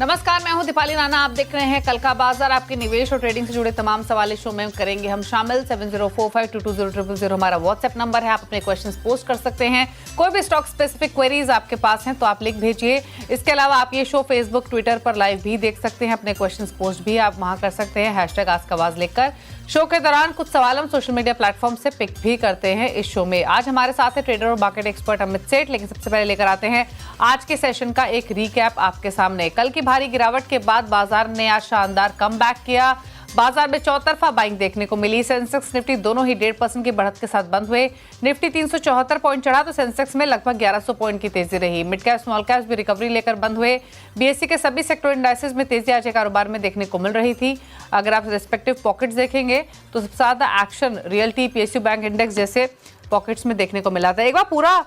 नमस्कार, मैं हूं दीपाली नाना। आप देख रहे हैं कल का बाजार। आपके निवेश और ट्रेडिंग से जुड़े तमाम सवाल इस शो में करेंगे हम शामिल। 7045220000 हमारा व्हाट्सएप नंबर है। आप अपने क्वेश्चंस पोस्ट कर सकते हैं। कोई भी स्टॉक स्पेसिफिक क्वेरीज आपके पास हैं तो आप लिख भेजिए। इसके अलावा आप ये शो फेसबुक, ट्विटर पर लाइव भी देख सकते हैं। अपने क्वेश्चंस पोस्ट भी आप वहां कर सकते हैं #AskAwaz लिखकर। शो के दौरान कुछ सवाल हम सोशल मीडिया प्लेटफॉर्म से पिक भी करते हैं इस शो में। आज हमारे साथ है ट्रेडर और मार्केट एक्सपर्ट अमित सेठ। लेकिन सबसे पहले लेकर आते हैं आज के सेशन का एक रीकैप आपके सामने। कल की भारी गिरावट के बाद बाजार ने आज शानदार कमबैक किया। बाजार में चौतरफा बाइंग देखने को मिली। सेंसेक्स निफ्टी दोनों ही 1.5% की बढ़त के साथ बंद हुए। निफ्टी 374 पॉइंट चढ़ा तो सेंसेक्स में लगभग 1100 पॉइंट की तेजी रही। मिड कैप स्मॉल कैप भी रिकवरी लेकर बंद हुए। बीएसई के सभी सेक्टर इंडाइसेस में तेजी आज के कारोबार में देखने को मिल रही थी। अगर आप रिस्पेक्टिव पॉकेट्स देखेंगे तो सबसे ज्यादा action realty, PSU bank index जैसे पॉकेट्स में देखने को मिला था। एक बार पूरा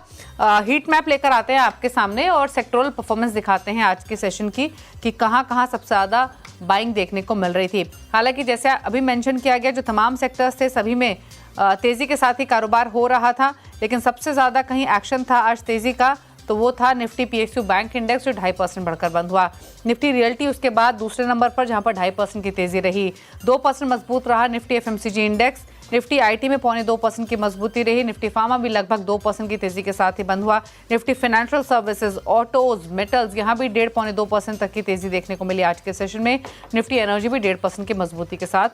हीट मैप लेकर आते हैं आपके सामने और सेक्टोरल परफॉर्मेंस दिखाते हैं आज के सेशन की कि कहां कहां सबसे ज्यादा बाइंग देखने को मिल रही थी। हालांकि जैसे अभी मेंशन किया गया, जो तमाम सेक्टर्स थे सभी में तेजी के साथ ही कारोबार हो रहा था। लेकिन सबसे ज्यादा कहीं एक्शन था आज तेजी का तो वो था निफ्टी पीएसयू बैंक इंडेक्स, जो 2.5% बढ़कर बंद हुआ। निफ्टी रियल्टी उसके बाद दूसरे नंबर पर, जहां पर 2.5% की तेजी रही। 2% मजबूत रहा Nifty FMCG index. Nifty IT में 0.25% की मजबूती रही। निफ्टी फार्मा भी लगभग 2% की तेजी के साथ ही बंद हुआ। Nifty financial services, autos, metals, यहाँ भी 1.5-2% तक की तेजी देखने को मिली आज के सेशन में। निफ्टी एनर्जी भी 1.5% की मजबूती के साथ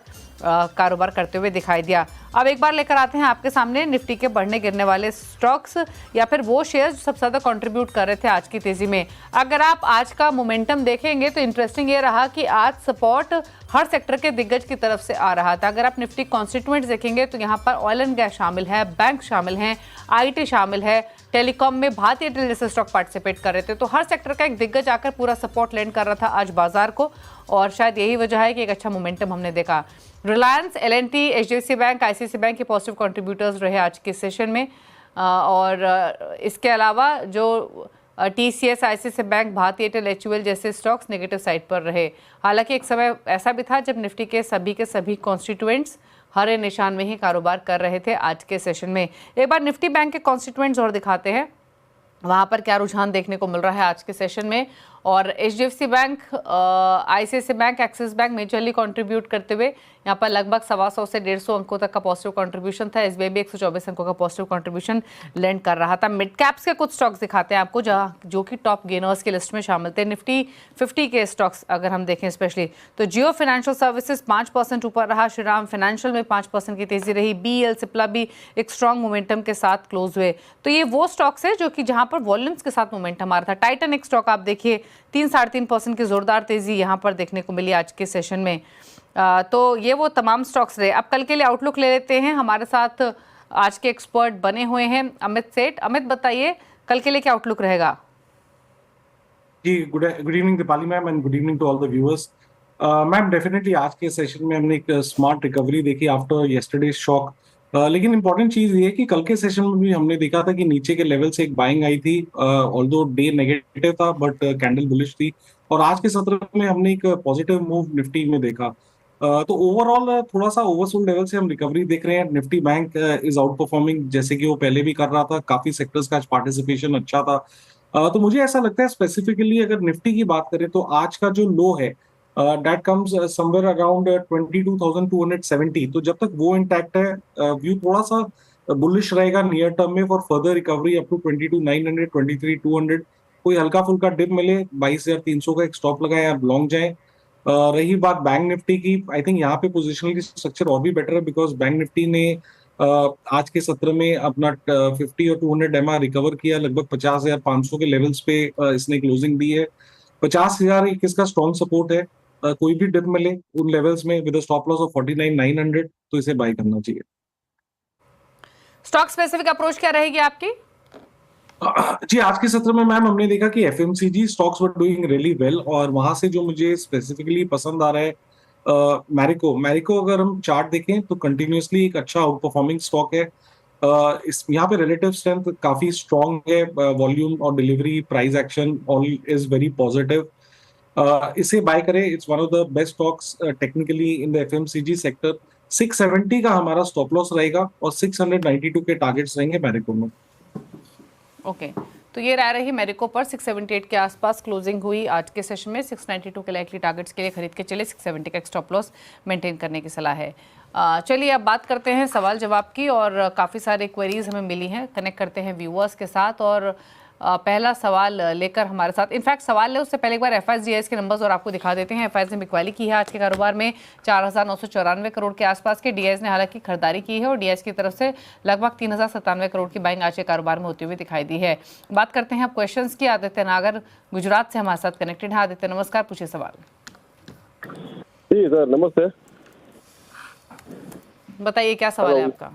कारोबार करते हुए दिखाई दिया। अब एक बार लेकर आते हैं आपके सामने निफ्टी के बढ़ने गिरने वाले स्टॉक्स या फिर वो शेयर्स जो सबसे ज्यादा कंट्रीब्यूट कर रहे थे आज की तेजी में। अगर आप आज का मोमेंटम देखेंगे तो इंटरेस्टिंग ये रहा कि आज सपोर्ट हर सेक्टर के दिग्गज की तरफ से आ रहा था। अगर आप निफ्टी कॉन्स्टिट्यूएंट्स देखेंगे तो यहाँ पर ऑयल एंड गैस शामिल है, बैंक शामिल हैं, आईटी शामिल है, टेलीकॉम में भारतीय एयरटेल जैसे स्टॉक पार्टिसिपेट कर रहे थे। तो हर सेक्टर का एक दिग्गज आकर पूरा सपोर्ट लैंड कर रहा था आज बाजार को, और शायद यही वजह है कि एक अच्छा मोमेंटम हमने देखा। Reliance, L&T, HDFC bank, ICIC bank के पॉजिटिव कंट्रीब्यूटर्स रहे आज के सेशन में। और इसके अलावा जो TCS, ICIC bank, Bharti Airtel, HUL जैसे स्टॉक्स नेगेटिव साइड पर रहे। हालांकि एक समय ऐसा भी था जब निफ्टी के सभी कॉन्स्टिट्यूएंट्स हरे निशान में ही कारोबार कर रहे थे आज के सेशन में। एक बार निफ्टी बैंक के कॉन्स्टिट्यूएंट्स और दिखाते हैं, वहाँ पर क्या रुझान देखने को मिल रहा है आज के सेशन में। और HDFC bank, ICIC bank, Axis bank majorly contribute करते हुए यहाँ पर लगभग 125 से 150 अंकों तक का पॉजिटिव कंट्रीब्यूशन था। एसबीआई भी 124 अंकों का पॉजिटिव कंट्रीब्यूशन लैंड कर रहा था। मिड कैप्स के कुछ स्टॉक्स दिखाते हैं आपको जो कि टॉप गेनर्स की लिस्ट में शामिल थे। निफ्टी 50 के स्टॉक्स अगर हम देखें स्पेशली तो जियो फाइनेंशियल सर्विसेज 5% ऊपर रहा। श्रीराम फाइनेंशियल में 5% की तेजी रही। बीएल, सिप्ला भी एक स्ट्रॉन्ग मोमेंटम के साथ क्लोज हुए। तो ये वो स्टॉक्स है जो कि जहां पर वॉल्यूम्स के साथ मोमेंटम आ रहा था। टाइटन एक स्टॉक आप देखिए 3-3.5% की जोरदार तेजी यहां पर देखने को मिली आज के सेशन में। तो ये वो तमाम स्टॉक्स रहे। अब कल के लिए आउटलुक ले लेते हैं। हमारे साथ आज के एक्सपर्ट बने हुए हैं अमित सेठ। अमित, बताइए कल के लिए क्या आउटलुक रहेगा? जी, good evening Deepali ma'am and good evening to all the viewers. Ma'am, definitely आज के सेशन में हमने एक स्मार्ट रिकवरी देखी आफ्टर यस्टरडे शॉक। लेकिन इंपॉर्टेंट चीज ये है कि कल के सेशन में भी हमने देखा था कि नीचे के लेवल से एक बाइंग आई थी। ऑल्दो डे नेगेटिव था बट कैंडल बुलिश थी, और आज के सत्र में हमने एक पॉजिटिव मूव निफ्टी में देखा। तो ओवरऑल थोड़ा सा ओवरसोल्ड लेवल से हम रिकवरी देख रहे हैं। Nifty bank is out performing जैसे कि वो पहले भी कर रहा था। काफी सेक्टर्स का पार्टिसिपेशन अच्छा था। तो मुझे ऐसा लगता है स्पेसिफिकली अगर निफ्टी की बात करें तो आज का जो लो है दैट कम्स समवेयर अराउंड 22,270। तो जब तक वो इंटैक्ट है व्यू थोड़ा सा बुलिश रहेगा नियर टर्म में for further recovery up to 22,900, 23,200। कोई हल्का फुल्का डिप मिले 22,300 का एक स्टॉप लगाए, आप लॉन्ग जाएं। रही बात बैंक निफ्टी की, आई थिंक यहाँ पे पोजिशनल स्ट्रक्चर और भी बेटर है बिकॉज बैंक निफ्टी ने आज के सत्र में अपना 50 और 200 एमआर रिकवर किया। लगभग 50,500 के लेवल्स पे इसने क्लोजिंग दी है। 50,000 किसका स्ट्रॉन्ग सपोर्ट है। कोई भी डिप मिले उन लेवल्स में विद स्टॉप लॉस ऑफ 49,900 तो इसे बाय करना चाहिए। स्टॉक स्पेसिफिक अप्रोच क्या रहेगी आपकी? जी, आज के सत्र में मैम हमने देखा कि FMCG stocks were doing really well, और वहां से जो मुझे स्पेसिफिकली पसंद आ रहा है मैरिको अगर हम चार्ट देखें तो कंटिन्यूअसली एक अच्छा आउट परफॉर्मिंग स्टॉक है। इस यहाँ पे रिलेटिव स्ट्रेंथ काफी स्ट्रांग है। वॉल्यूम और delivery, price action all is very positive. इसे बाय करें, it's one of the best stocks technically in the FMCG sector. 670 का हमारा स्टॉप लॉस रहेगा और 692 के टारगेट्स रहेंगे मैरिको में। ओके, तो तो ये राय रही मेरिको पर 678 के आसपास क्लोजिंग हुई आज के सेशन में। 692 के लाइकली टारगेट्स के लिए खरीद के चले, 670 का एक स्टॉप लॉस मेंटेन करने की सलाह है। चलिए अब बात करते हैं सवाल जवाब की, और काफ़ी सारे क्वेरीज हमें मिली हैं। कनेक्ट करते हैं व्यूअर्स के साथ, और पहला सवाल लेकर हमारे साथ, इनफैक्ट सवाल है उससे पहले एक बार एफआईएस के नंबर्स और आपको दिखा देते हैं। एफआईएस ने बिकवाली की है आज के कारोबार में 4,994 करोड़ के आसपास के। डीआईएस ने हालांकि खरीदारी की है और डीआईएस की तरफ से लगभग 3,097 करोड़ की बाइंग आज के कारोबार में होती हुई दिखाई दी है। बात करते हैं अब क्वेश्चंस की। आदित्य नागर गुजरात से हमारे साथ कनेक्टेड है। आदित्य नमस्कार, पूछिए सवाल। जी सर नमस्ते। बताइए क्या सवाल है आपका।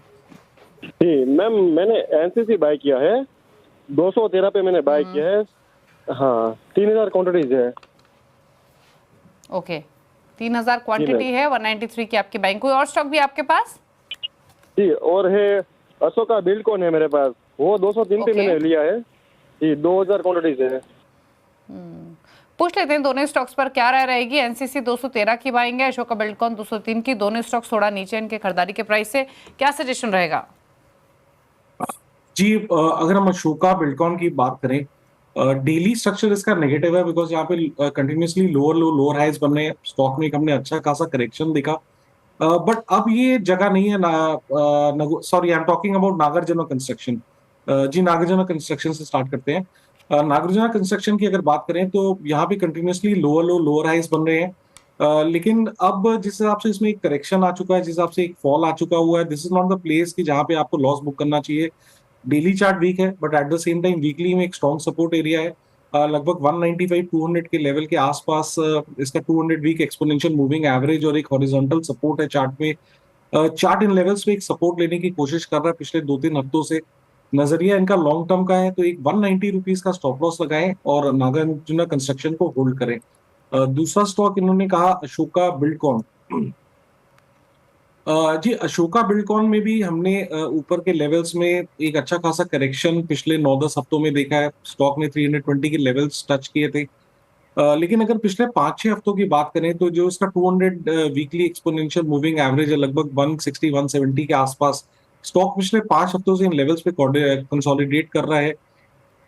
जी मैम, मैंने एनसीसी बाय किया है, 213 पे मैंने बाय किया है। हाँ, 3,000 क्वांटिटीज है। ओके, 3,000 क्वांटिटी है, 193 की आपकी बाइंग। कोई और स्टॉक भी आपके पास? जी, और है अशोका बिल्डकॉन है मेरे पास, वो 203 पे मैंने लिया है जी, 2,000 क्वांटिटीज है। पूछ लेते हैं दोनों स्टॉक्स पर क्या राय रहेगी। एनसीसी 213 की बाइंग है, अशोका बिल्डकॉन 203 की। दोनों स्टॉक्स थोड़ा नीचे इनके खरीदारी के प्राइस से, क्या सजेशन रहेगा? जी अगर हम अशोका बिल्डकॉन की बात करें, डेली स्ट्रक्चर इसका नेगेटिव है, बिकॉज यहाँ पे continuously lower low lower highs बन रहे हैं। स्टॉक में हमने अच्छा खासा करेक्शन देखा, बट अब ये जगह नहीं है ना। Sorry, I am talking about Nagarjuna construction. जी, नागार्जुन कंस्ट्रक्शन से स्टार्ट करते हैं। नागार्जुन कंस्ट्रक्शन की अगर बात करें तो यहाँ पे continuously lower low lower highs बन रहे हैं। लेकिन अब जिस हिसाब से इसमें एक करेक्शन आ चुका है, जिस हिसाब से एक फॉल आ चुका हुआ है, this is not the place कि जहाँ पे आपको लॉस बुक करना चाहिए। डेली चार्ट वीक है, but at the same time weekly में एक स्ट्रॉन्ग सपोर्ट एरिया है। लगभग 195-200 के लेवल के आसपास इसका 200 वीक एक्सपोनेंशियल मूविंग एवरेज और एक हॉरिजॉन्टल सपोर्ट है चार्ट में। चार्ट इन लेवल्स पे एक सपोर्ट लेने की कोशिश कर रहा है पिछले 2-3 हफ्तों से। नजरिया इनका लॉन्ग टर्म का है, तो एक 190 रुपीज का स्टॉप लॉस लगाएं और नागार्जुन कंस्ट्रक्शन को होल्ड करें। दूसरा स्टॉक इन्होंने कहा अशोका बिल्डकॉन। जी, अशोका बिल्डकॉन में भी हमने ऊपर के लेवल्स में एक अच्छा खासा करेक्शन पिछले 9-10 हफ्तों में देखा है। स्टॉक ने 320 के लेवल्स टच किए थे। लेकिन अगर पिछले 5-6 हफ्तों की बात करें तो जो इसका 200 वीकली एक्सपोनेंशियल मूविंग एवरेज है, लगभग 160-170 के आसपास। स्टॉक पिछले 5 हफ्तों से इन लेवल्स पे कंसोलिडेट कर रहा है।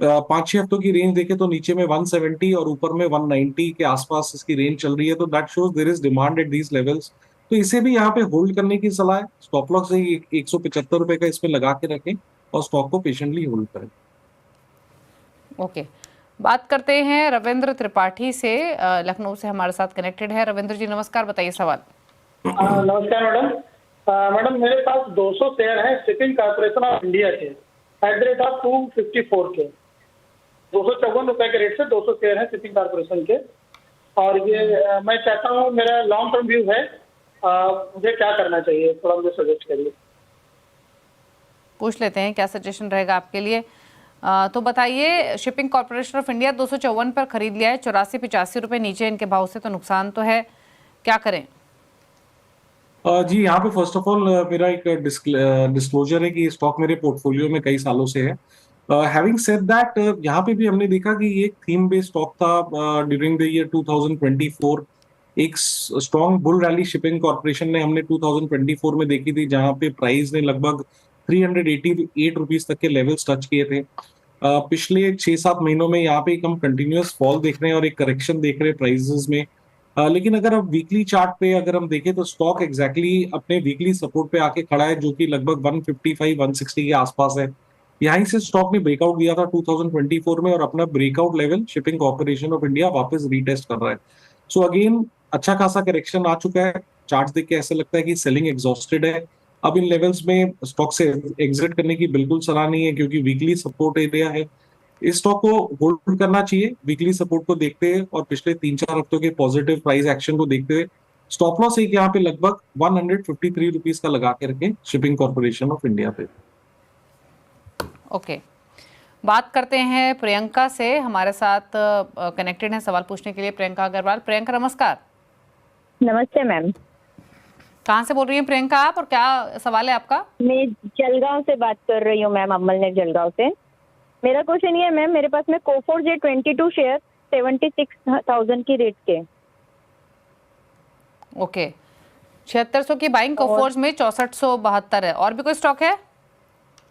5-6 हफ्तों की रेंज देखें तो नीचे में 170 और ऊपर में 190 के आसपास इसकी रेंज चल रही है, तो that shows there is demand at these levels. तो इसे भी यहाँ पे होल्ड करने की सलाह है। स्टॉप लॉस से 175 रुपए का इसमें लगा के रखें और स्टॉक को पेशेंटली होल्ड करें। ओके, बात करते हैं रविंद्र त्रिपाठी से, लखनऊ से हमारे साथ कनेक्टेड है। रविंद्र जी नमस्कार, बताइए सवाल। नमस्कार मैडम। मैडम मेरे पास 200 शेयर है शिपिंग कॉर्पोरेशन ऑफ इंडिया के @ 254 के, 254 रुपए के रेट से 200 शेयर है शिपिंग कॉर्पोरेशन के, और ये मैं चाहता हूँ, मेरा लॉन्ग टर्म व्यू है, मुझे क्या करना चाहिए, थोड़ा मुझे सजेस्ट करिए। पूछ लेते हैं क्या सजेशन रहेगा आपके लिए। तो बताइए, शिपिंग कॉर्पोरेशन ऑफ इंडिया 254 पर खरीद लिया है, 84-85 रुपए नीचे इनके भाव से, तो नुकसान तो है, क्या करें? जी, यहाँ पे फर्स्ट ऑफ ऑल मेरा एक डिस्क्लोजर है कि स्टॉक मेरे पोर्टफोलियो में कई सालों से है। हैविंग सेड दैट, यहाँ पे भी हमने देखा कि ये एक थीम बेस्ड स्टॉक था ड्यूरिंग द ईयर 2024। एक strong bull rally shipping corporation ने हमने 2024 में देखी थी, जहाँ पे प्राइस ने लगभग 388 रुपीज तक के लेवल्स टच किए थे। पिछले 6-7 महीनों में यहाँ पे एक हम कंटिन्यूअस फॉल देख रहे हैं और एक करेक्शन देख रहे हैं प्राइसेस में। लेकिन अगर हम वीकली चार्ट पे अगर हम देखें तो स्टॉक एग्जैक्टली अपने वीकली सपोर्ट पे आके खड़ा है, जो कि लगभग 155-160 के आसपास है। यहीं से स्टॉक ने ब्रेकआउट दिया था 2024 में और अपना breakout level shipping corporation of India वापस रीटेस्ट कर रहा है। सो अगेन अच्छा खासा करेक्शन आ चुका है। चार्ट देख के ऐसा लगता है कि सेलिंग एग्जॉस्टेड है। अब इन लेवल्स में स्टॉक से एग्जिट करने की बिल्कुल सलाह नहीं है, क्योंकि वीकली सपोर्ट एरिया है। इस स्टॉक को होल्ड करना चाहिए वीकली सपोर्ट को देखते हुए और पिछले 3-4 हफ्तों के पॉजिटिव प्राइस एक्शन को देखते हुए। स्टॉप लॉस एक यहाँ पे लगभग 153 रुपीज का लगा के रखें शिपिंग कॉर्पोरेशन ऑफ इंडिया पे। ओके, बात करते हैं प्रियंका से, हमारे साथ कनेक्टेड हैं सवाल पूछने के लिए प्रियंका अग्रवाल। प्रियंका नमस्कार। नमस्ते मैम। कहाँ से बोल रही हैं प्रियंका आप, और क्या सवाल है आपका? मैं जलगांव से बात कर रही हूँ मैम, अमलनेर जलगांव से। मेरा क्वेश्चन ये है मैम, मेरे पास में कोफोर्ज 22 शेयर 76,000 की रेट के। ओके, 7600 की बाइंग कोफोर्ज में, 6472 है। और भी कोई स्टॉक है?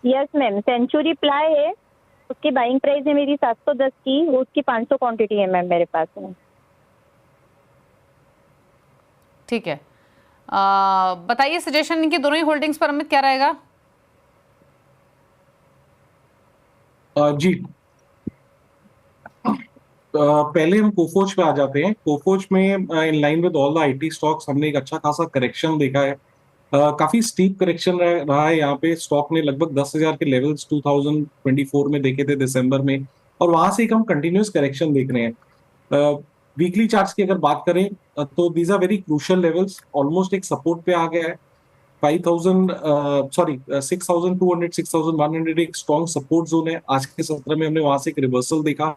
यस मैम, सेंचुरी प्लाई है उसकी बाइंग प्राइस है मेरी 710 की, वो उसकी 500 क्वांटिटी है मैम मेरे पास में। ठीक है, बताइए सजेशन इनकी दोनों ही होल्डिंग्स पर अमित क्या रहेगा? जी, पहले हम कोफोच पे आ जाते हैं। कोफोच में इन line with all the IT stocks हमने एक अच्छा खासा करेक्शन देखा है। काफी स्टीप करेक्शन रहा है यहाँ पे। स्टॉक ने लगभग 10,000 के लेवल्स 2024 में देखे थे दिसंबर में, और वहां से एक हम कंटिन्यूअस करेक्शन देख रहे हैं। वीकली चार्ट्स की अगर बात करें तो these are very crucial levels. Almost एक सपोर्ट पे आ गया है। 6,200 6,100 एक स्ट्रॉन्ग सपोर्ट जोन है। आज के सत्र में हमने वहां से एक रिवर्सल देखा।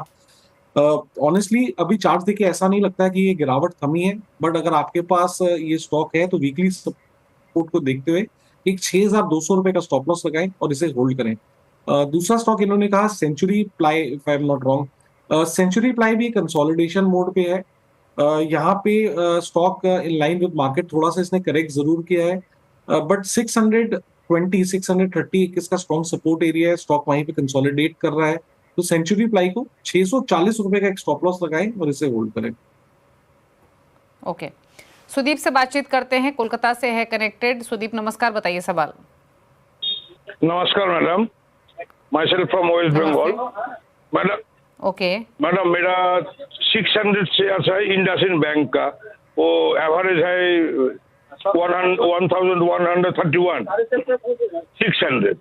ऑनेस्टली अभी चार्ट देखे ऐसा नहीं लगता है कि ये गिरावट थमी है, बट अगर आपके पास ये स्टॉक है तो वीकली सपोर्ट को देखते हुए एक 6,200 रुपए का स्टॉप लॉस लगाएं और इसे होल्ड करें। दूसरा स्टॉक इन्होंने कहा Century Ply, if I am not wrong. Century Ply भी कंसोलिडेशन मोड पे है। यहाँ पे stock in line with market थोड़ा सा इसने करेक्ट जरूर किया है, बट 620 630 इसका स्ट्रॉन्ग सपोर्ट एरिया है। स्टॉक वहीं पे कंसोलिडेट कर रहा है, तो सेंचुरी प्लाई को 640 रुपए का एक स्टॉप लॉस लगाएं और इसे होल्ड करें। ओके, सुदीप से बातचीत करते हैं, कोलकाता से है कनेक्टेड। सुदीप नमस्कार, बताइए सवाल। नमस्कार madam, myself from West Bengal. Madam okay, madam मेरा 600 शेयर है इंडसइंड बैंक का, वो एवरेज है 1131 600।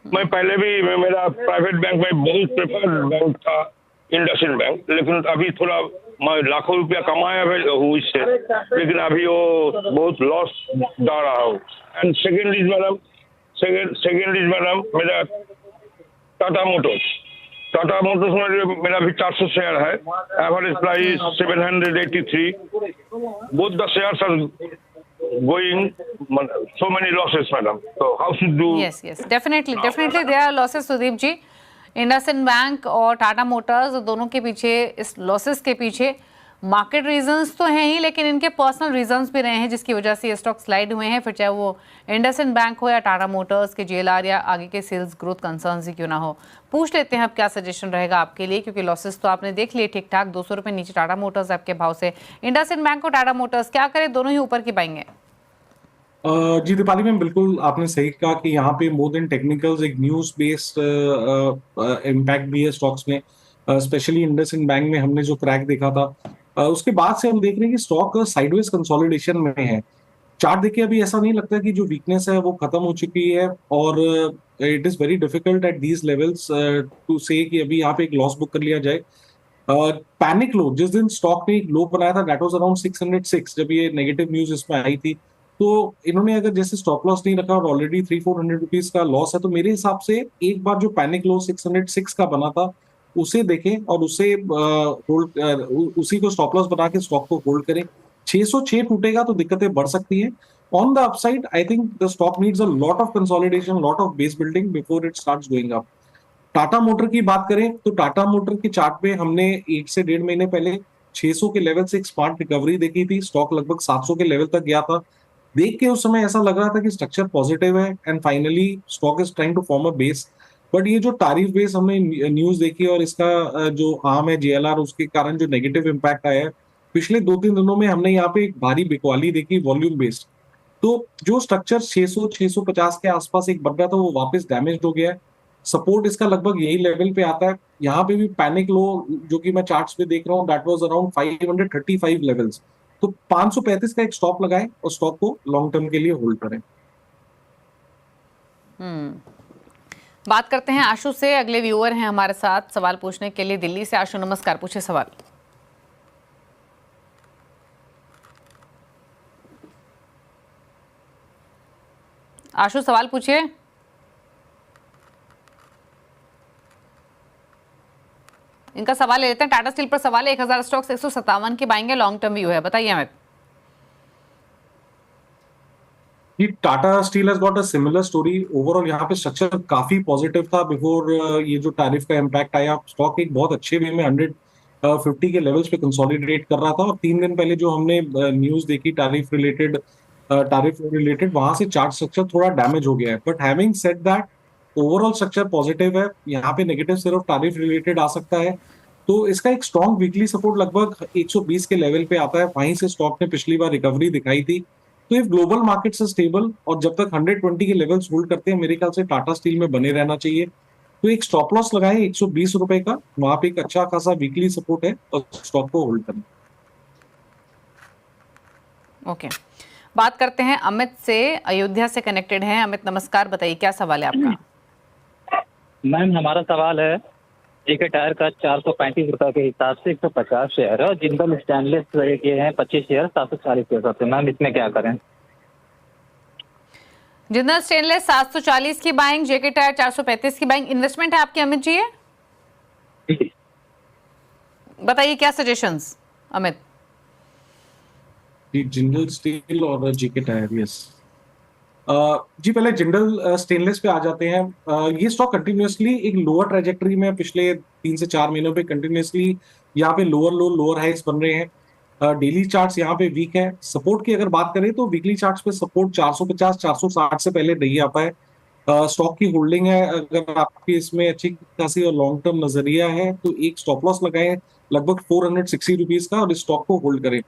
मैं पहले भी मेरा प्राइवेट बैंक में बहुत प्रेफर्ड बैंक था इंडसइंड बैंक, लेकिन अभी थोड़ा मैं लाखों रुपया कमाया हूँ इससे, लेकिन अभी वो बहुत लॉस जा रहा हूँ। एंड सेकेंड इज मैडम मेरा टाटा मोटर्स में मेरा भी 400 शेयर है, average price 783। Both the shares are going so many losses, madam. So how should do? Yes, definitely there are losses, Sudeep ji. IndusInd bank और टाटा मोटर्स दोनों के पीछे, इस लॉसेस के पीछे मार्केट रीजंस तो हैं ही, लेकिन इनके पर्सनल रीजंस भी रहे हैं जिसकी वजह से ये स्टॉक स्लाइड हुए हैं, फिर चाहे वो इंडसइंड बैंक हो या टाटा मोटर्स के जेएलआर या आगे के सेल्स ग्रोथ कंसर्न्स ही क्यों ना हो। पूछ लेते हैं अब क्या सजेशन रहेगा आपके लिए, क्योंकि लॉसेस तो आपने देख लिए ठीक ठाक, 200 रुपये नीचे टाटा मोटर्स आपके भाव से। इंडसइंड बैंक और टाटा मोटर्स क्या करें, दोनों ही ऊपर की पाएंगे? जी दीपाली मैम, बिल्कुल आपने सही कहा कि यहाँ पे मोर देन टेक्निकल्स एक न्यूज बेस्ड इम्पैक्ट भी है स्टॉक्स में। स्पेशली इंडसइंड बैंक में हमने जो क्रैक देखा था, उसके बाद से हम देख रहे हैं कि स्टॉक साइडवेज कंसोलिडेशन में है। चार्ट देखिए अभी ऐसा नहीं लगता कि जो वीकनेस है वो खत्म हो चुकी है, और it is very difficult at these levels to say कि अभी यहाँ पे एक लॉस बुक कर लिया जाए। पैनिक लो जिस दिन स्टॉक ने एक लो बनाया था, दैट वाज अराउंड 606, जब ये नेगेटिव न्यूज इसमें आई थी। तो इन्होंने अगर जैसे स्टॉप लॉस नहीं रखा और ऑलरेडी 300-400 रुपीज का लॉस है, तो मेरे हिसाब से एक बार जो पैनिक लो 606 का बना था उसे देखें और उसे होल्ड, उसी को स्टॉप लॉस बना के स्टॉक को होल्ड करें। 606 टूटेगा तो दिक्कतें बढ़ सकती हैं। On the upside I think the stock needs a lot of consolidation, lot of base building before it starts going up. Tata motor की बात करें तो टाटा मोटर के चार्ट पे हमने 1 से 1.5 महीने पहले 600 के लेवल से एक स्मार्ट रिकवरी देखी थी। स्टॉक लगभग 700 के लेवल तक गया था। देख के उस समय ऐसा लग रहा था कि स्ट्रक्चर पॉजिटिव है and finally stock is trying to form a base. But ये जो टैरिफ बेस हमने न्यूज देखी और इसका जो आर्म है जेएलआर, उसके कारण जो नेगेटिव इम्पैक्ट आया है पिछले 2-3 दिनों में, हमने यहाँ पे एक भारी बिकवाली देखी वॉल्यूम बेस्ड। तो जो स्ट्रक्चर 600-650 के आसपास एक बन रहा था वो वापस डैमेज हो गया है। सपोर्ट इसका लगभग यही लेवल पे आता है। यहाँ पे भी पैनिक लो जो कि मैं चार्ट्स पे देख रहा हूँ, दैट वाज अराउंड 535 लेवल्स। तो 535 का एक स्टॉप लगाएं और स्टॉक को लॉन्ग टर्म के लिए होल्ड करें। बात करते हैं आशु से, अगले व्यूअर हैं हमारे साथ सवाल पूछने के लिए दिल्ली से। आशु नमस्कार, पूछे सवाल। आशु सवाल पूछिए। इनका सवाल ले लेते हैं। टाटा स्टील पर सवाल है, 1000 स्टॉक्स 157 की बाइंग है, लॉन्ग टर्म व्यू है, बताइए Amit. Tata steel has got a similar story. Overall यहाँ पे स्ट्रक्चर काफी पॉजिटिव था बिफोर ये जो टैरिफ का इम्पैक्ट आया। स्टॉक एक बहुत अच्छे वे में 150 के लेवल्स पे कंसोलिडेट कर रहा था, और 3 दिन पहले जो हमने न्यूज देखी टैरिफ रिलेटेड वहां से चार्ट स्ट्रक्चर थोड़ा डैमेज हो गया है। But having said that overall structure positive है, यहाँ पे नेगेटिव सिर्फ टैरिफ रिलेटेड आ सकता है। तो इसका एक स्ट्रॉन्ग वीकली सपोर्ट लगभग 120 के लेवल पे आता है, वहीं से स्टॉक ने पिछली बार रिकवरी दिखाई थी। तो इफ ग्लोबल मार्केट से स्टेबल और जब तक 120 के लेवल्स होल्ड करते हैं, मेरे ख्याल से टाटा स्टील में बने रहना चाहिए। तो एक स्टॉप लॉस लगाएं 120 रुपए का, वहां पे एक अच्छा खासा वीकली सपोर्ट है और स्टॉक को होल्ड करें। ओके, बात करते हैं अमित से, अयोध्या से कनेक्टेड हैं। अमित नमस्कार, बताइए क्या सवाल है आपका? मैम हमारा सवाल है, जेके टायर का 435 रुपए के हिसाब से 150 शेयर है और जिंदल स्टेनलेस के हैं 25 शेयर 740 के हिसाब से। मैम इसमें क्या करें? जिंदल स्टेनलेस 740 की बाइंग, जेके टायर 435 की बाइंग। इन्वेस्टमेंट है आपकी अमित जी ये? बताइए क्या सजेशंस अमित? जिंदल स्टील और जेके टायर, यस जी। पहले जिंदल स्टेनलेस पे आ जाते हैं। ये स्टॉक कंटिन्यूअसली एक लोअर ट्रेजेक्टरी में पिछले 3 से 4 महीनों पे कंटिन्यूअसली यहाँ पे लोअर लो लोअर हाइस बन रहे हैं। डेली चार्ट्स यहाँ पे वीक है। सपोर्ट की अगर बात करें तो वीकली चार्ट्स पे सपोर्ट 450 460 से पहले नहीं आ पाए। स्टॉक की होल्डिंग है, अगर आपकी इसमें अच्छी खासी और लॉन्ग टर्म नजरिया है तो एक स्टॉप लॉस लगाएं लगभग 460 रुपीज का और इस स्टॉक को होल्ड करें।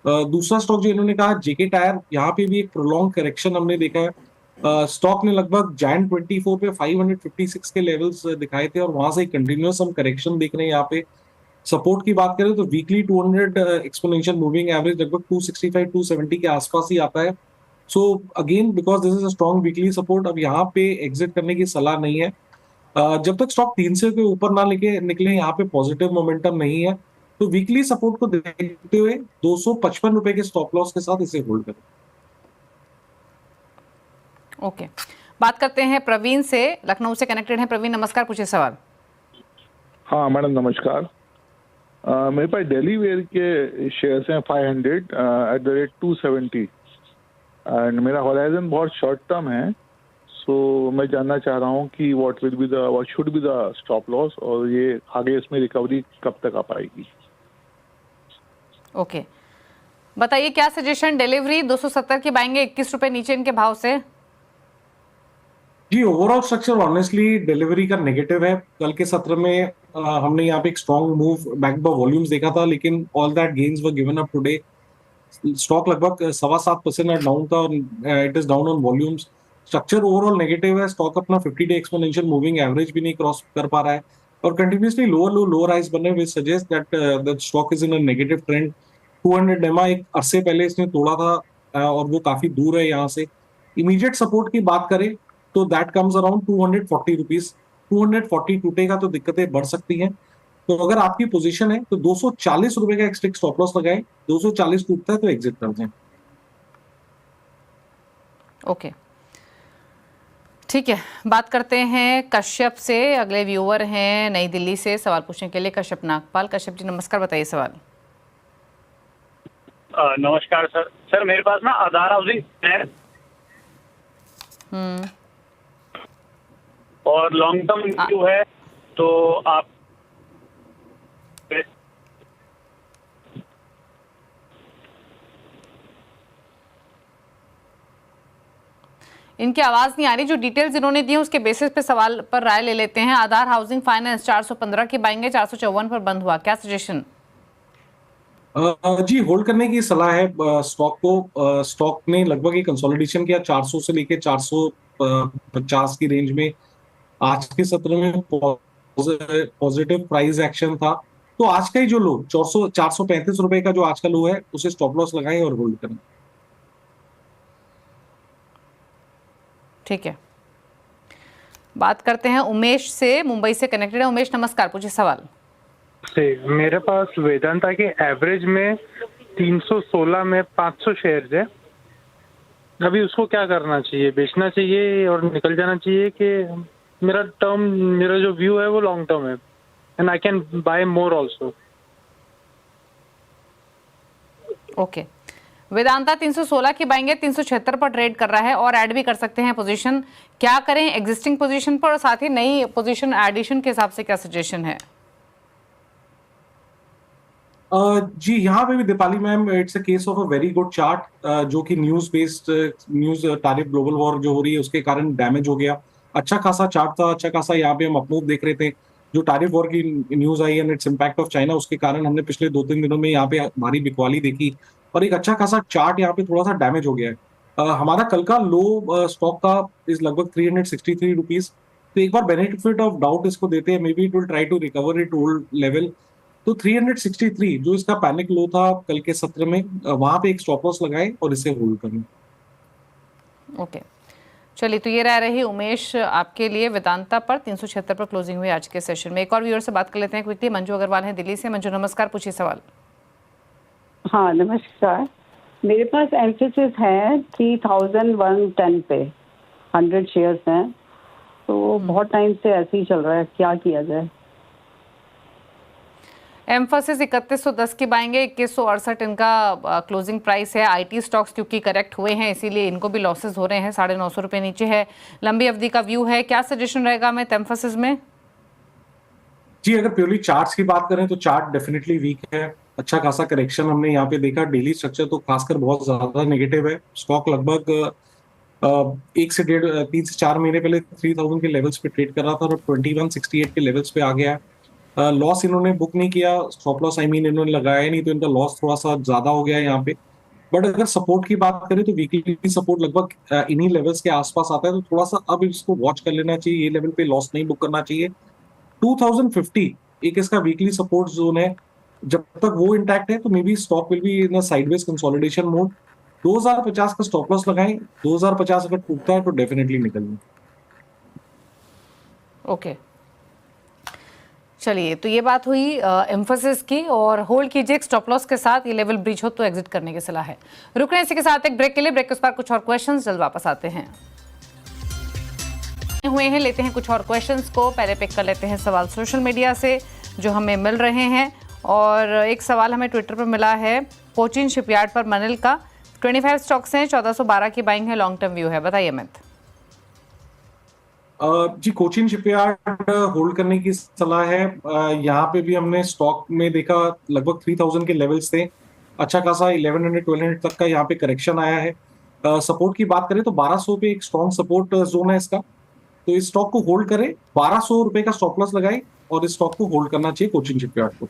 दूसरा स्टॉक जो इन्होंने कहा जेके टायर, यहाँ पे भी एक प्रोलॉन्ग करेक्शन हमने देखा है। स्टॉक ने लगभग जैन 24 पे 556 के लेवल्स दिखाए थे और वहां से कंटिन्यूअस हम करेक्शन देख रहे हैं। यहाँ पे सपोर्ट की बात करें तो वीकली 200 एक्सपोनेंशियल मूविंग एवरेज लगभग 265 270 के आसपास ही आता है। So again because this is a strong weekly support, अब यहाँ पे एग्जिट करने की सलाह नहीं है जब तक स्टॉक 300 के ऊपर ना लेके निकले। यहाँ पे पॉजिटिव मोमेंटम नहीं है, तो वीकली सपोर्ट को देखते हुए 255 रुपए के स्टॉप लॉस के साथ इसे होल्ड करें। ओके, बात करते हैं प्रवीण से, लखनऊ से कनेक्टेड हैं। प्रवीण नमस्कार, पूछिए सवाल। हाँ मैडम नमस्कार। मेरे पास डेली वेयर के शेयर्स हैं 500 एट द रेट 270 एंड मेरा होराइजन बहुत शॉर्ट टर्म है। सो मैं जानना चाह रहा हूँ कि what should be the stop loss और ये आगे इसमें रिकवरी कब तक आ पाएगी? ओके, बताइए क्या सजेशन? डिलीवरी 270 की बाएंगे 21 रुपए नीचे इनके भाव से। जी ओवरऑल स्ट्रक्चर ऑनेस्टली डिलीवरी का नेगेटिव है। कल के सत्र में हमने यहाँ पे एक strong move back by volumes देखा था, लेकिन all that gains were given up today. Stock लगभग 7.25% डाउन था और it is down on volumes. Structure overall negative है। स्टॉक अपना 50 डे एक्सपोनेंशियल मूविंग एवरेज भी नहीं क्रॉस कर पा रहा है और कंटिन्यूअसली लोअर लो लोअर हाइस बने हुए suggest that the stock is in a negative trend. 200 EMA एक अरसे पहले इसने तोड़ा था और वो काफी दूर है यहाँ से। इमीडिएट सपोर्ट की बात करें तो दैट कम्स अराउंड 240 रुपीज। 240 टूटेगा तो दिक्कतें बढ़ सकती हैं। तो अगर आपकी पोजीशन है तो 240 रुपए का एक स्ट्रिक्ट स्टॉप लॉस लगाएं। 240 टूटता है तो एग्जिट कर दें। ओके, ठीक है, बात करते हैं कश्यप से। अगले व्यूअर हैं नई दिल्ली से सवाल पूछने के लिए कश्यप नागपाल। कश्यप जी नमस्कार, बताइए सवाल। नमस्कार सर। सर मेरे पास ना आधार हाउसिंग है और लॉन्ग टर्म व्यू है, तो आप इनकी आवाज नहीं आ रही। जो डिटेल्स इन्होंने दी है उसके बेसिस पे सवाल पर राय ले लेते हैं। आधार हाउसिंग फाइनेंस 415 की बाइंग है, 454 पर बंद हुआ, क्या सजेशन? जी होल्ड करने की सलाह है स्टॉक को। स्टॉक ने लगभग एक कंसोलिडेशन किया 400 से लेके 450 की रेंज में। आज के सत्र में पॉजिटिव प्राइस एक्शन था, तो आज का ही जो लो 435 रुपए का जो आज का लो है उसे स्टॉप लॉस लगाएं और होल्ड करें। ठीक है, बात करते हैं उमेश से, मुंबई से कनेक्टेड है। उमेश नमस्कार, पूछिए सवाल। मेरे पास वेदांता के एवरेज में 316 में 500 शेयर्स है। अभी उसको क्या करना चाहिए? बेचना चाहिए और निकल जाना चाहिए कि मेरा जो व्यू है वो लॉन्ग टर्म है and I can buy more also? Okay, Vedanta 316 की बाइंग है, 376 पर ट्रेड कर रहा है और ऐड भी कर सकते हैं पोजीशन। क्या करें एग्जिस्टिंग पोजीशन पर और साथ ही नई पोजीशन एडिशन के हिसाब से क्या सजेशन है? जी यहाँ पे भी Deepali ma'am it's a case of a very good chart जो कि news based news tariff global war जो हो रही है उसके कारण डैमेज हो गया। अच्छा खासा चार्ट था, अच्छा खासा यहाँ पे हम अपमूव देख रहे थे। जो टैरिफ वॉर की news I and its impact of China, उसके कारण हमने पिछले 2-3 दिनों में यहाँ पे भारी बिकवाली देखी और एक अच्छा खासा चार्ट यहाँ पे थोड़ा सा डैमेज हो गया है। हमारा कल का लो स्टॉक का इज लगभग 363 रुपीज। तो एक बार बेनिफिट ऑफ डाउट इसको देते हैं, maybe it will try to recover it old level. तो 363 जो इसका पैनिक लो था कल के सत्र में, वहां पे एक स्टॉप लॉस लगाए और इसे होल्ड करें। ओके चलिए, तो ये रही उमेश आपके लिए वेदांता पर 376 पर क्लोजिंग हुई आज के सेशन में। एक और व्यूअर से बात कर लेते हैं क्विकली। मंजू अग्रवाल हैं दिल्ली से। मंजू नमस्कार, पूछिए सवाल। हाँ नमस्कार, मेरे पास एम्फेसिस है 3110 पे 100 शेयर्स हैं, तो बहुत टाइम से ऐसे ही चल रहा है, क्या किया जाए? एम्फोसिस 3110 की बाएंगे, 2168 इनका क्लोजिंग प्राइस है। आईटी स्टॉक्स क्योंकि करेक्ट हुए हैं इसीलिए इनको भी लॉसेस हो रहे हैं, 950 रुपये नीचे है। लंबी अवधि का व्यू है, क्या सजेशन रहेगा हमें एम्फोसिस में? जी अगर प्योरली चार्ट्स की बात करें तो चार्ट डेफिनेटली वीक है। अच्छा खासा करेक्शन हमने यहाँ पे देखा। डेली स्ट्रक्चर तो खासकर बहुत ज्यादा नेगेटिव है। स्टॉक लगभग 3 से 4 महीने पहले 3000 के लेवल्स पे ट्रेड कर रहा था और 2168 के लेवल्स पे आ गया है। लॉस इन्होंने बुक नहीं किया, स्टॉप लॉस इन्होंने लगाया नहीं, तो इनका लॉस थोड़ा सा ज्यादा हो गया है यहाँ पे। बट अगर सपोर्ट की बात करें तो वीकली सपोर्ट लगभग इन्हीं लेवल्स के आसपास आता है, तो थोड़ा सा अब इसको वॉच कर लेना चाहिए। ये लेवल पे लॉस नहीं बुक करना चाहिए। 2050 एक इसका वीकली सपोर्ट जोन है, जब तक वो इंटैक्ट है तो may be stock will be in a sideways consolidation mode. 2050 का स्टॉप लॉस लगाएं। 2050 अगर टूटता है तो डेफिनेटली निकल जाए। ओके चलिए, तो ये बात हुई एम्फोसिस की, और होल्ड कीजिए स्टॉप लॉस के साथ। ये लेवल ब्रीच हो तो एग्जिट करने की सलाह है। रुक रहे हैं इसी के साथ एक ब्रेक के लिए। ब्रेक के उस पर कुछ और क्वेश्चंस, जल्द वापस आते हैं। हुए हैं, लेते हैं कुछ और क्वेश्चंस को। पहले पिक कर लेते हैं सवाल सोशल मीडिया से जो हमें मिल रहे हैं, और एक सवाल हमें ट्विटर पर मिला है कोचिन शिपयार्ड पर मनिल का। 25 स्टॉक्स हैं, 1412 की बाइंग है, लॉन्ग टर्म व्यू है, बताइए अमित। जी कोचिन शिपयार्ड होल्ड करने की सलाह है। यहाँ पे भी हमने स्टॉक में देखा लगभग 3000 के लेवल्स थे, अच्छा खासा 1100-1200 तक का यहाँ पे करेक्शन आया है। सपोर्ट की बात करें तो 1200 पे एक स्ट्रॉन्ग सपोर्ट जोन है इसका, तो इस स्टॉक को होल्ड करें। 1200 रुपए का स्टॉप लॉस लगाए और इस स्टॉक को होल्ड करना चाहिए कोचिन शिपयार्ड को।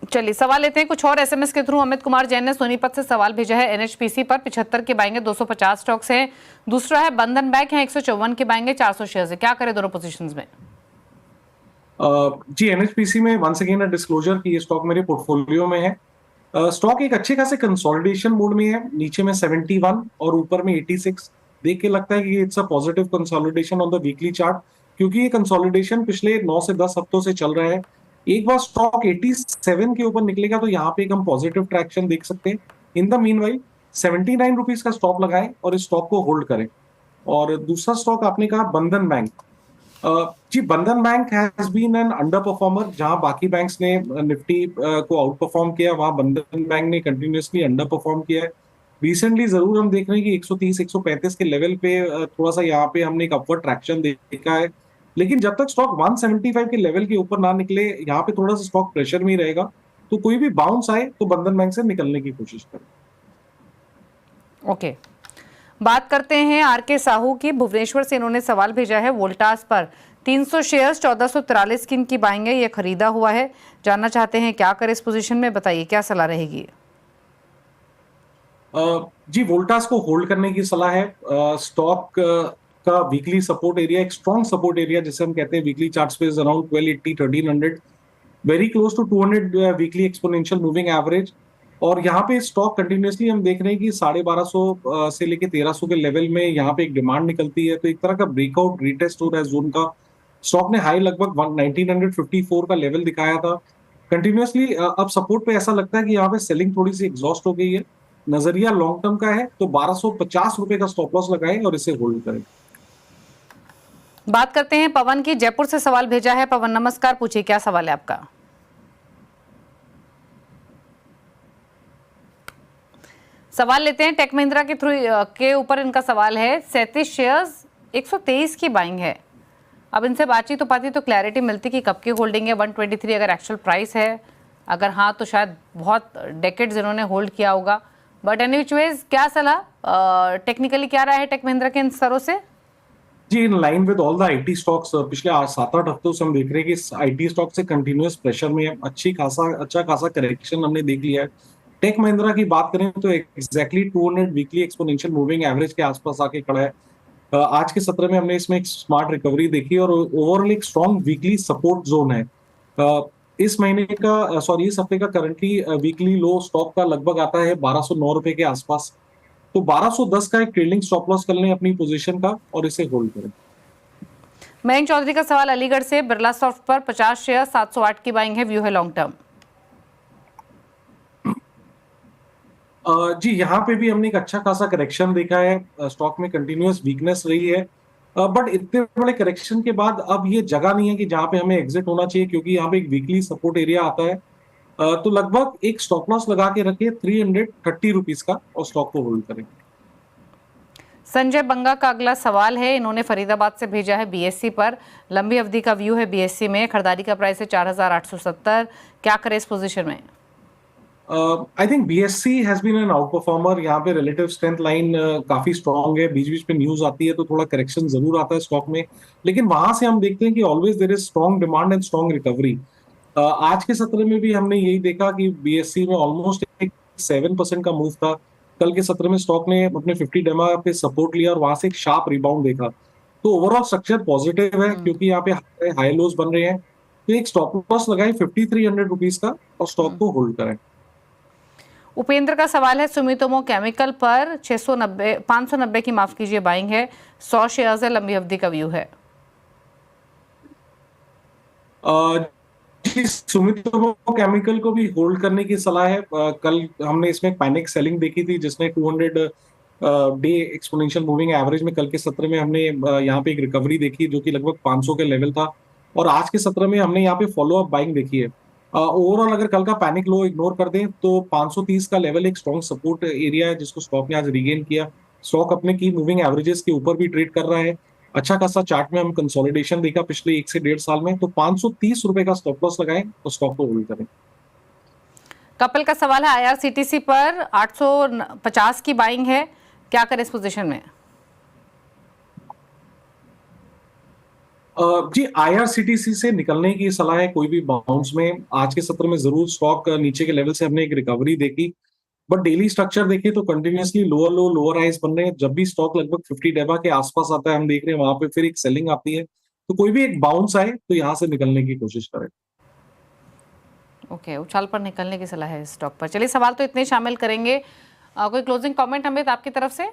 चलिए सवाल लेते हैं कुछ और एसएमएस के थ्रू। अमित कुमार जैन ने सोनीपत से सवाल भेजा है। एनएचपीसी पर 75 के बाएंगे, 250 स्टॉक्स हैं। दूसरा है बंधन बैंक है, 154 के बाएंगे, 400 शेयर्स है, क्या करें दोनों पोजीशंस में? जी एनएचपीसी में वंस अगेन डिस्क्लोजर कि ये स्टॉक मेरे पोर्टफोलियो में है। स्टॉक एक अच्छे खासे कंसोलिडेशन मोड में है, नीचे में 71 और ऊपर में 86। देख के लगता है कि it's a positive consolidation on the weekly chart, क्योंकि ये कंसोलिडेशन पिछले 9 से 10 हफ्तों से चल रहा है। एक बार स्टॉक 87 के ऊपर निकलेगा तो यहाँ पे एक हम पॉजिटिव ट्रैक्शन देख सकते हैं। इन द मीनवाइल 79 रुपीज का स्टॉप लगाएं और इस स्टॉक को होल्ड करें। और दूसरा स्टॉक आपने कहा बंधन बैंक। जी Bandhan bank has been an underperformer. जहां बाकी बैंक्स ने निफ्टी को आउट परफॉर्म किया, वहां बंधन बैंक ने कंटिन्यूसली अंडर परफॉर्म किया है। रिसेंटली जरूर हम देख रहे हैं कि 130-135 के लेवल पे थोड़ा सा यहाँ पे हमने एक अपवर्ड ट्रैक्शन देखा है, लेकिन जब तक स्टॉक 175 के लेवल के ऊपर ना निकले, यहाँ पे थोड़ा सा स्टॉक प्रेशर में ही रहेगा। तो कोई भी बाउंस आए तो बंधन बैंक से निकलने की कोशिश करें। ओके बात करते हैं आरके साहू की। भुवनेश्वर से इन्होंने सवाल भेजा है वोल्टास पर 300 शेयर्स 1443 की इनकी बाइंग है, ये खरीदा हुआ है, जानना चाहते हैं क्या करें इस पोजीशन में, बताइए क्या सलाह रहेगी? जी वोल्टास को होल्ड करने की सलाह है। स्टॉक का वीकली सपोर्ट एरिया, एक स्ट्रॉन्ग सपोर्ट एरिया जिसे हम कहते हैं वीकली चार्ट्स पे, around 1280-1300, very close to 200 weekly exponential moving average. और यहाँ पे स्टॉक कंटिन्यूसली हम देख रहे हैं कि 1250 से लेके 1300 के लेवल में यहाँ पे एक डिमांड निकलती है, तो एक तरह का ब्रेकआउट रीटेस्ट हो रहा है जोन का। स्टॉक ने हाई लगभग 1954 का लेवल दिखाया था कंटिन्यूसली। अब सपोर्ट पे ऐसा लगता है कि यहाँ पे सेलिंग थोड़ी सी एग्जॉस्ट हो गई है। नजरिया लॉन्ग टर्म का है, तो 1250 रुपए का स्टॉप लॉस लगाएं और इसे होल्ड करें। बात करते हैं पवन की। जयपुर से सवाल भेजा है। पवन नमस्कार, पूछिए क्या सवाल है आपका? सवाल लेते हैं टेक महिंद्रा के थ्रू के ऊपर इनका सवाल है। 37 शेयर्स 123 की बाइंग है। अब इनसे बातचीत हो पाती तो क्लैरिटी मिलती कि कब की होल्डिंग है। 123 अगर एक्चुअल प्राइस है, अगर हाँ तो शायद बहुत डेकेड्स इन्होंने होल्ड किया होगा। बट एनी विच वेज क्या सलाह टेक्निकली क्या रहा है टेक महिंद्रा के इन स्तरों से? जी, in line with all the IT stocks पिछले 7-8 हफ्तों से हम देख रहे हैं कि आईटी स्टॉक से कंटिन्यूअस प्रेशर में है। अच्छा खासा करेक्शन हमने देख लिया है। टेक महिंद्रा की बात करें तो exactly 200 weekly exponential moving average के आसपास आके खड़ा है। आज के सत्र में हमने इसमें एक स्मार्ट रिकवरी देखी और ओवरऑल एक स्ट्रॉन्ग वीकली सपोर्ट जोन है। इस हफ्ते का करंटली वीकली लो स्टॉक का लगभग आता है 1209 रुपए के आसपास। तो 1210 का एक ट्रेलिंग स्टॉप लॉस कर लें अपनी पोजीशन का और इसे होल्ड करें। मयंक चौधरी का सवाल अलीगढ़ से, बिरला सॉफ्ट पर 50 शेयर 708 की बाइंग है, व्यू है लॉन्ग टर्म। जी, यहाँ पे भी हमने एक अच्छा खासा करेक्शन देखा है। स्टॉक में कंटिन्यूअस वीकनेस रही है, बट इतने बड़े करेक्शन के बाद अब ये जगह नहीं है कि जहां पे हमें एग्जिट होना चाहिए, क्योंकि यहाँ पे एक वीकली सपोर्ट एरिया आता है। तो लगभग एक स्टॉप लॉस लगा के रखिए 330 रुपीज का और स्टॉक को होल्ड करें। संजय बंगा का अगला सवाल है, इन्होंने फरीदाबाद से भेजा है बीएससी पर। लंबी अवधि का व्यू है बीएससी में, खरीदारी का प्राइस है 4870, क्या करें इस पोजीशन में? I think BSC has been an outperformer. यहाँ पे रिलेटिव स्ट्रेंथ लाइन काफी स्ट्रांग है। बीच बीच में न्यूज आती है तो थोड़ा करेक्शन जरूर आता है स्टॉक में, लेकिन वहां से हम देखते हैं कि always there is strong demand and strong recovery. आज के सत्र में भी हमने यही देखा कि बीएससी में ऑलमोस्ट एक 7% का मूव था। कल के सत्र में स्टॉक ने अपने 50 डेमा पे सपोर्ट लिया और वहां से एक शार्प रिबाउंड देखा। तो ओवरऑल स्ट्रक्चर पॉजिटिव है, क्योंकि यहाँ पे हाई लोज बन रहे हैं। तो एक स्टॉप लॉस लगाए 5300 रुपीज का और स्टॉक को होल्ड करें। उपेंद्र का सवाल है, सुमितोमो केमिकल पर 590 की माफ कीजिए बाइंग है, 100 शेयर्स है, लंबी अवधि का व्यू है। सुमितोमो केमिकल को भी होल्ड करने की सलाह है। कल हमने इसमें पैनिक सेलिंग देखी थी, जिसने 200 डे एक्सपोनेंशियल मूविंग एवरेज में कल के सत्र में हमने यहाँ पे एक रिकवरी देखी जो कि लगभग 500 के लेवल था, और आज के सत्र में हमने यहाँ पे फॉलो अप बाइंग देखी है। ओवरऑल अगर कल का पैनिक लो इग्नोर कर दें तो 530 का लेवल एक स्ट्रॉन्ग सपोर्ट एरिया है, जिसको स्टॉक ने आज रिगेन किया। स्टॉक अपने की मूविंग एवरेजेस के ऊपर भी ट्रेड कर रहा है। अच्छा खासा चार्ट में हम कंसोलिडेशन देखा पिछले 1 से 1.5 साल में। तो 530 रुपए का स्टॉप लॉस लगाएं और स्टॉक को होल्ड करें। कपिल का सवाल है, आईआरसीटीसी पर 850 की बाइंग है, क्या करें इस पोजीशन में? जी, आईआरसीटीसी से निकलने की सलाह है कोई भी बाउंस में। आज के सत्र में जरूर स्टॉक नीचे के लेवल से हमने एक रिकवरी देखी, बट डेली स्ट्रक्चर देखें तो continuously lower low lower highs बन रहे हैं। जब भी स्टॉक लगभग 50 डेबा के आसपास आता है हम देख रहे हैं वहां पे फिर एक सेलिंग आती है। तो कोई भी एक बाउंस आए तो यहाँ से निकलने की कोशिश करें। ओके, उछाल पर निकलने की सलाह है स्टॉक पर। चलिए, सवाल तो इतने शामिल करेंगे। कोई क्लोजिंग कमेंट अमित आपकी तरफ से?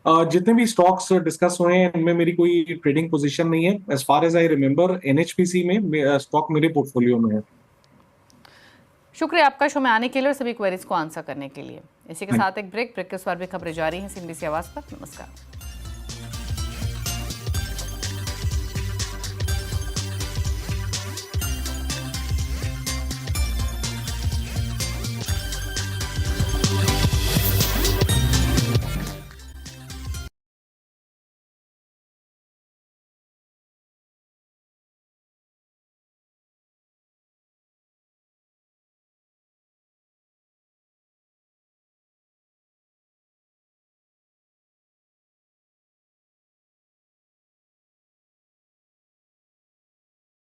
जितने भी स्टॉक्स डिस्कस हुए हैं इनमें मेरी कोई ट्रेडिंग पोजीशन नहीं है। As far as I remember NHPC में स्टॉक मेरे पोर्टफोलियो में है। शुक्रिया आपका शो में आने के लिए और सभी क्वेरीज को आंसर करने के लिए। इसी के साथ एक ब्रेक के उस बार भी खबरें जारी हैं CNBC आवाज पर। नमस्कार।